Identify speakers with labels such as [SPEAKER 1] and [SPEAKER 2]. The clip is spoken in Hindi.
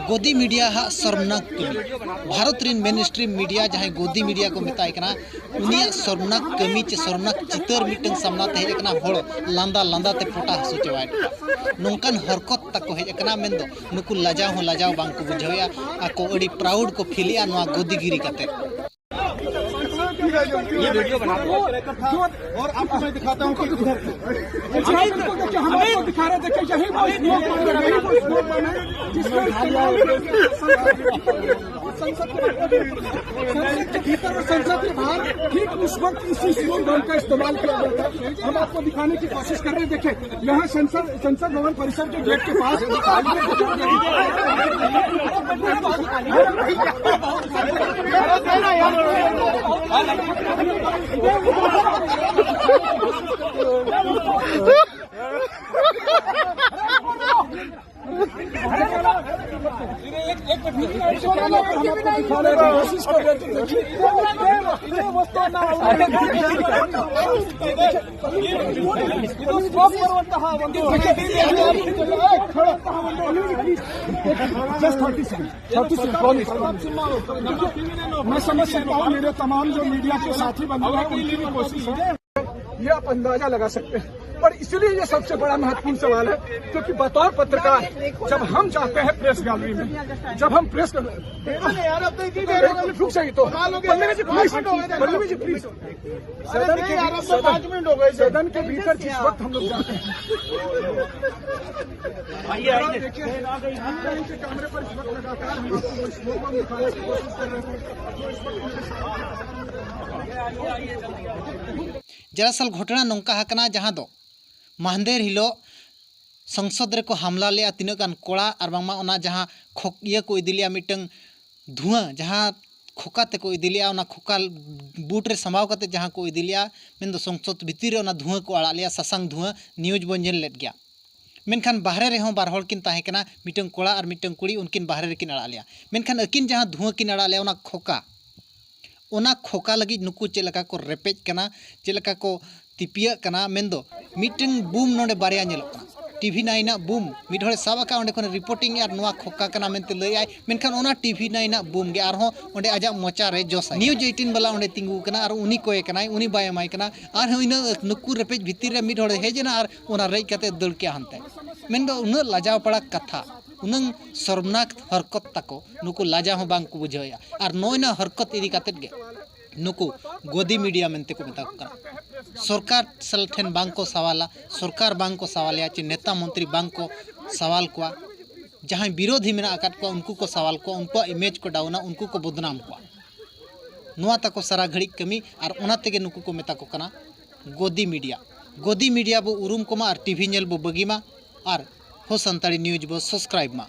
[SPEAKER 1] गोदी मीडिया हा शर्मनाक कमी भारत रिन मेन स्ट्रीम मीडिया जहाँ गोदी मीडिया को मेताय कना उनिया शर्मनाक कमी चे शर्मनाक चितर मिटन सामना ते हेज कना होड़ लांदा लांदा ते पोटा हसु चवाय नोंकान हरकत तको हेज कना मेंदो नुकु लाजाव हो लाजाव बांग को बुझावया आको अड़ी प्राउड को फीलिया नोआ गोदीगिरी काते।
[SPEAKER 2] ये वीडियो बनाता और आपको मैं दिखाता हूँ कि इधर हमें दिखा रहे देखिए यही संसद के भीतर और संसद के बाहर ठीक उस वक्त इसी स्लोगन का इस्तेमाल किया जाता है। हम आपको दिखाने की कोशिश कर रहे हैं। देखिए यहाँ संसद भवन परिसर के गेट के पास मैं समझ सकता हूँ मेरे तमाम जो मीडिया के साथी बंधु हैं उनकी भी कोशिश है। ये आप अंदाजा लगा सकते हैं। पर इसलिए ये सबसे बड़ा महत्वपूर्ण सवाल है क्योंकि बतौर पत्रकार जब हम जाते हैं प्रेस गैलरी में, जब हम प्रेस रुक जाइए तो प्लीज सदन के भीतर जिस वक्त हम लोग जाते हैं कैमरे पर इस वक्त लगातार हम आपको स्लोगन दिखाने की कोशिश कर रहे थे।
[SPEAKER 1] दरअसल घटना नौका हकना जहाँ दो महंदेर हिलो संसद रे को हमला लिया तीन गान कोड़ा और बांगमा ओना जहाँ इया को इदिलिया मिटंग धुआं जहाँ खोका ते को इदिलिया ओना खोका बूट रे समाव कते जहाँ को इदिलिया मेन संसद भीतर ओना धुआं को आड़ा लिया ससांग धुआं न्यूज बंजन लेट गया मेनखान बाहरे रे हों बार हड़ किन ताहे कना मिटंग कोड़ा और मिटंग कुड़ी उनकिन बाहरे रे किन आड़ा लिया मेनखान अकिन जहाँ धुआं किन आड़ा लिया ओना खोका लगी नुकु चेलका को रेपेज कना चेलका को तिपिया कना मेंदो मिटन बूम नोडे बारिया नेलो TV9 बूम मिड हड़े साबका ओंडे खन रिपोर्टिंग यार नोआ खोका कना मेनते लय आय मेनखान ओना TV9 बूम गे आर हो ओंडे आजा मोचा रे जोसा न्यूज 18 वाला ओंडे तिंगु कना और उनी कोय कनाय उनी बाय माय कना आर हो इना नुकु रेपेज भितिर रे मिड हड़े हेजना और ओना रै कते दड़ के हनते मेनदो उन लाजाव पड़ा कथा उनंग शर्मनाक हरकत तको नुकु लाजा हो बांग को बुझाया और नोयना हरकत इदी कते गे नुकु गोदी मीडिया मेनते को मेता को सरकार सल ठेन बांग को सवाला सरकार बांग को सवालिया चे नेता मंत्री बांग को सवाल को जहाँ विरोधी मेना आकाट को उनको को सवाल को उनको इमेज को डाउना उनको को बदनाम को नुआ तको सारा घड़ी कमी और ओना तेगे नुकु को मेता को कना गोदी मीडिया बो उरुम को मा और TV नेल बो बगी मा और हो संताड़ी न्यूज बो सब्सक्राइब मा।